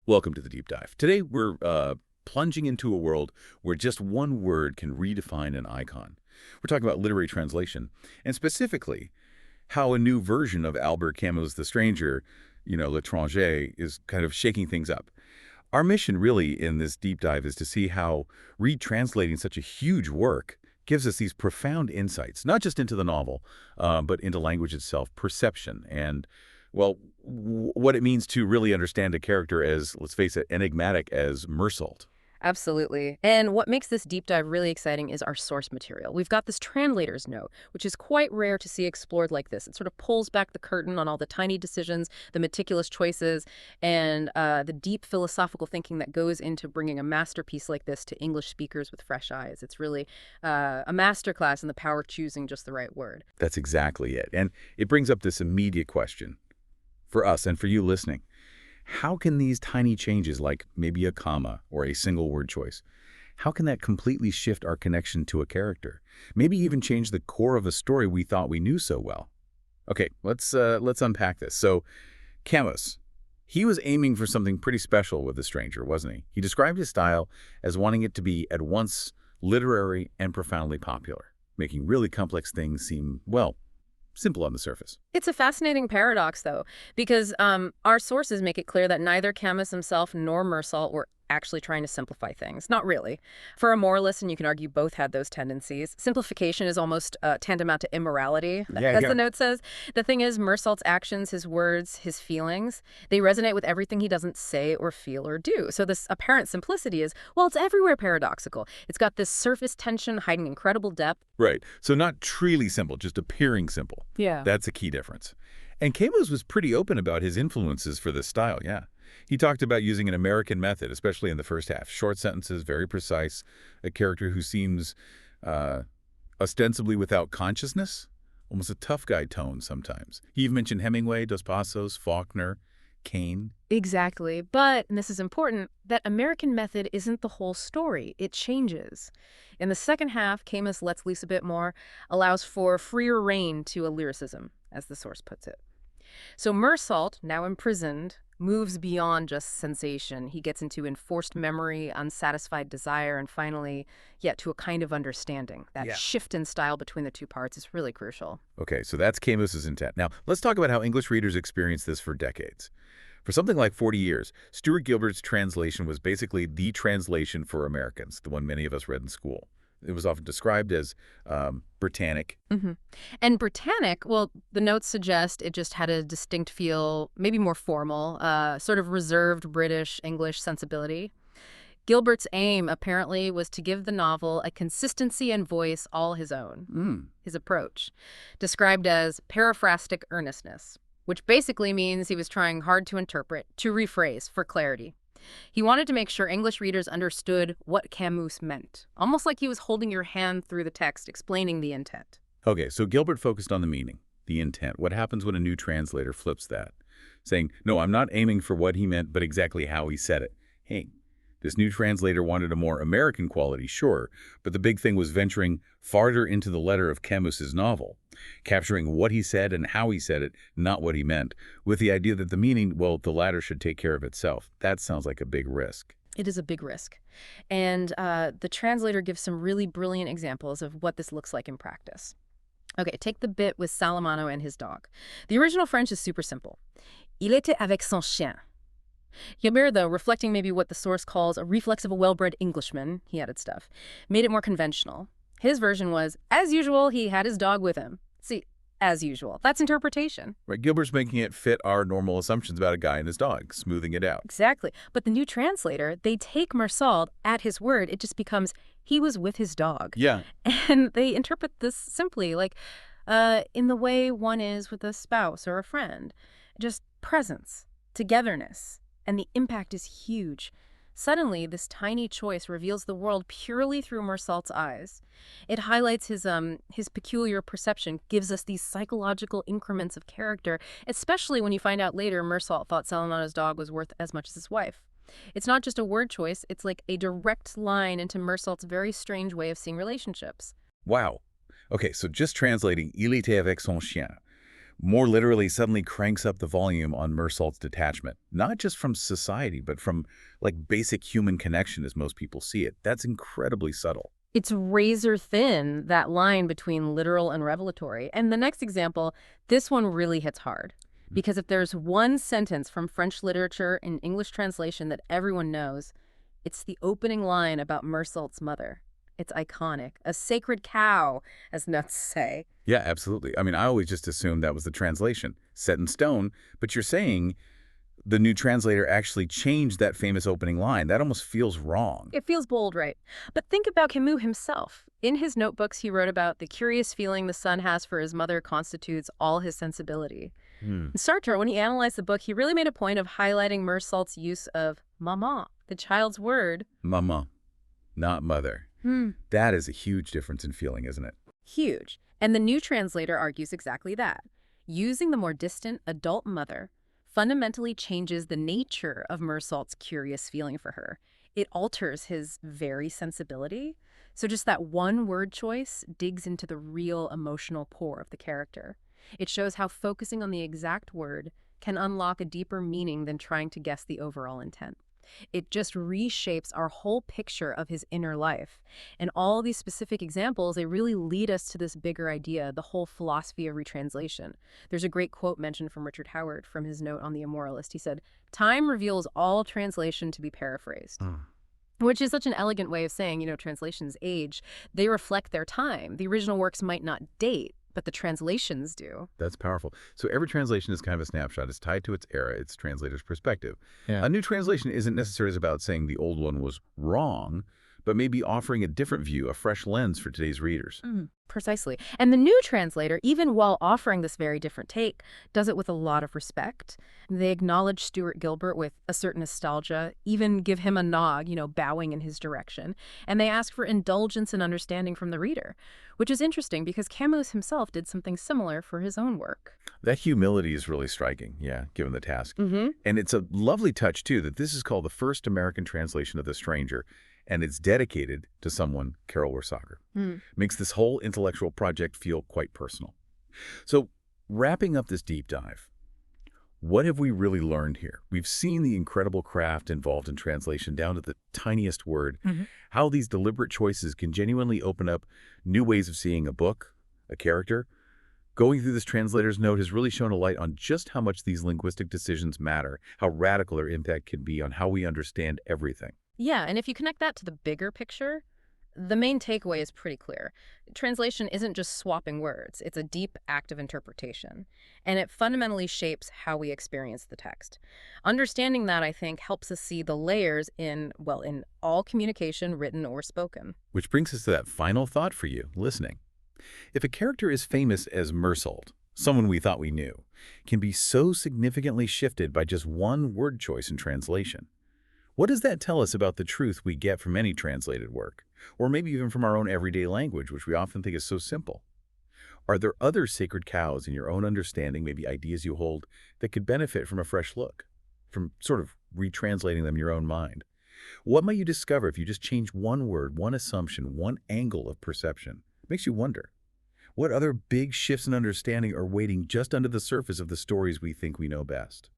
Welcome to the Deep Dive. Today we're plunging into a world where just one word can redefine an icon. We're talking about literary translation, and specifically how a new version of Albert Camus' The Stranger, L'étranger, is kind of shaking things up. Our mission really in this deep dive is to see how retranslating such a huge work gives us these profound insights, not just into the novel, but into language itself, perception, and, well, what it means to really understand a character as, let's face it, enigmatic as Mersault. Absolutely. And what makes this deep dive really exciting is our source material. We've got this translator's note, which is quite rare to see explored like this. It sort of pulls back the curtain on all the tiny decisions, the meticulous choices, and the deep philosophical thinking that goes into bringing a masterpiece like this to English speakers with fresh eyes. It's really a masterclass in the power of choosing just the right word. That's exactly it. And it brings up this immediate question for us and for you listening. How can these tiny changes, like maybe a comma or a single word choice, how can that completely shift our connection to a character? Maybe even change the core of a story we thought we knew so well. Okay, let's unpack this. So, Camus, he was aiming for something pretty special with The Stranger, wasn't he? He described his style as wanting it to be at once literary and profoundly popular, making really complex things seem, well, simple on the surface. It's a fascinating paradox, though, because our sources make it clear that neither Camus himself nor Mersault were actually trying to simplify things. Not really. For a moralist, and you can argue both had those tendencies, simplification is almost tantamount to immorality, as the note says. The thing is, Mersault's actions, his words, his feelings, they resonate with everything he doesn't say or feel or do. So this apparent simplicity is, well, it's everywhere paradoxical. It's got this surface tension hiding incredible depth. Right. So not truly simple, just appearing simple. Yeah. That's a key difference. And Camus was pretty open about his influences for this style, yeah. He talked about using an American method, especially in the first half. Short sentences, very precise, a character who seems ostensibly without consciousness, almost a tough guy tone sometimes. He even mentioned Hemingway, Dos Passos, Faulkner, Cain. Exactly. But, and this is important, that American method isn't the whole story. It changes. In the second half, Camus lets loose a bit more, allows for freer rein to a lyricism, as the source puts it. So Mersault, now imprisoned, moves beyond just sensation. He gets into enforced memory, unsatisfied desire, and finally, to a kind of understanding. That shift in style between the two parts is really crucial. Okay, so that's Camus's intent. Now, let's talk about how English readers experienced this for decades. For something like 40 years, Stuart Gilbert's translation was basically the translation for Americans, the one many of us read in school. It was often described as Britannic. Mm-hmm. And Britannic, well, the notes suggest it just had a distinct feel, maybe more formal, sort of reserved British English sensibility. Gilbert's aim, apparently, was to give the novel a consistency and voice all his own. His approach, described as paraphrastic earnestness, which basically means he was trying hard to interpret, to rephrase for clarity. He wanted to make sure English readers understood what Camus meant, almost like he was holding your hand through the text, explaining the intent. Okay, so Gilbert focused on the meaning, the intent. What happens when a new translator flips that? Saying, no, I'm not aiming for what he meant, but exactly how he said it. Hey, this new translator wanted a more American quality, sure, but the big thing was venturing farther into the letter of Camus's novel, capturing what he said and how he said it, not what he meant, with the idea that the meaning, well, the latter should take care of itself. That sounds like a big risk. It is a big risk. And the translator gives some really brilliant examples of what this looks like in practice. Okay, take the bit with Salamano and his dog. The original French is super simple. Il était avec son chien. Gilbert, though, reflecting maybe what the source calls a reflex of a well-bred Englishman, he added stuff, made it more conventional. His version was, as usual, he had his dog with him. See, as usual. That's interpretation. Right, Gilbert's making it fit our normal assumptions about a guy and his dog, smoothing it out. Exactly. But the new translator, they take Mersault at his word. It just becomes, he was with his dog. Yeah. And they interpret this simply, like in the way one is with a spouse or a friend. Just presence, togetherness. And the impact is huge. Suddenly, this tiny choice reveals the world purely through Mersault's eyes. It highlights his peculiar perception, gives us these psychological increments of character, especially when you find out later Mersault thought Salamano's dog was worth as much as his wife. It's not just a word choice, it's like a direct line into Mersault's very strange way of seeing relationships. Wow. Okay, so just translating Il était avec son chien. More literally suddenly cranks up the volume on Mersault's detachment, not just from society, but from like basic human connection as most people see it. That's incredibly subtle. It's razor thin, that line between literal and revelatory. And the next example, this one really hits hard. Because if there's one sentence from French literature in English translation that everyone knows, it's the opening line about Mersault's mother. It's iconic. A sacred cow, as nuts say. Yeah, absolutely. I mean, I always just assumed that was the translation, set in stone, but you're saying the new translator actually changed that famous opening line. That almost feels wrong. It feels bold, right? But think about Camus himself. In his notebooks, he wrote about the curious feeling the son has for his mother constitutes all his sensibility. Hmm. Sartre, when he analyzed the book, he really made a point of highlighting Mersault's use of maman, the child's word. Mama, not mother. That is a huge difference in feeling, isn't it? Huge. And the new translator argues exactly that. Using the more distant adult mother fundamentally changes the nature of Mersault's curious feeling for her. It alters his very sensibility. So just that one word choice digs into the real emotional core of the character. It shows how focusing on the exact word can unlock a deeper meaning than trying to guess the overall intent. It just reshapes our whole picture of his inner life. And all these specific examples, they really lead us to this bigger idea, the whole philosophy of retranslation. There's a great quote mentioned from Richard Howard from his note on The Immoralist. He said, "Time reveals all translation to be paraphrased." Which is such an elegant way of saying, translations age. They reflect their time. The original works might not date, but the translations do. That's powerful. So every translation is kind of a snapshot. It's tied to its era, its translator's perspective. Yeah. A new translation isn't necessarily about saying the old one was wrong, but maybe offering a different view, a fresh lens for today's readers. Precisely. And the new translator, even while offering this very different take, does it with a lot of respect. They acknowledge Stuart Gilbert with a certain nostalgia, even give him a nod, bowing in his direction. And they ask for indulgence and understanding from the reader, which is interesting because Camus himself did something similar for his own work. That humility is really striking, yeah, given the task. And it's a lovely touch, too, that this is called the first American translation of The Stranger, and it's dedicated to someone, Carol Wersager. Makes this whole intellectual project feel quite personal. So, wrapping up this deep dive, what have we really learned here? We've seen the incredible craft involved in translation down to the tiniest word, how these deliberate choices can genuinely open up new ways of seeing a book, a character. Going through this translator's note has really shown a light on just how much these linguistic decisions matter, how radical their impact can be on how we understand everything. Yeah, and if you connect that to the bigger picture, the main takeaway is pretty clear. Translation isn't just swapping words. It's a deep act of interpretation, and it fundamentally shapes how we experience the text. Understanding that, I think, helps us see the layers in all communication, written or spoken. Which brings us to that final thought for you, listening. If a character as famous as Mersault, someone we thought we knew, can be so significantly shifted by just one word choice in translation, what does that tell us about the truth we get from any translated work? Or maybe even from our own everyday language, which we often think is so simple? Are there other sacred cows in your own understanding, maybe ideas you hold, that could benefit from a fresh look, from sort of retranslating them in your own mind? What might you discover if you just change one word, one assumption, one angle of perception? Makes you wonder. What other big shifts in understanding are waiting just under the surface of the stories we think we know best?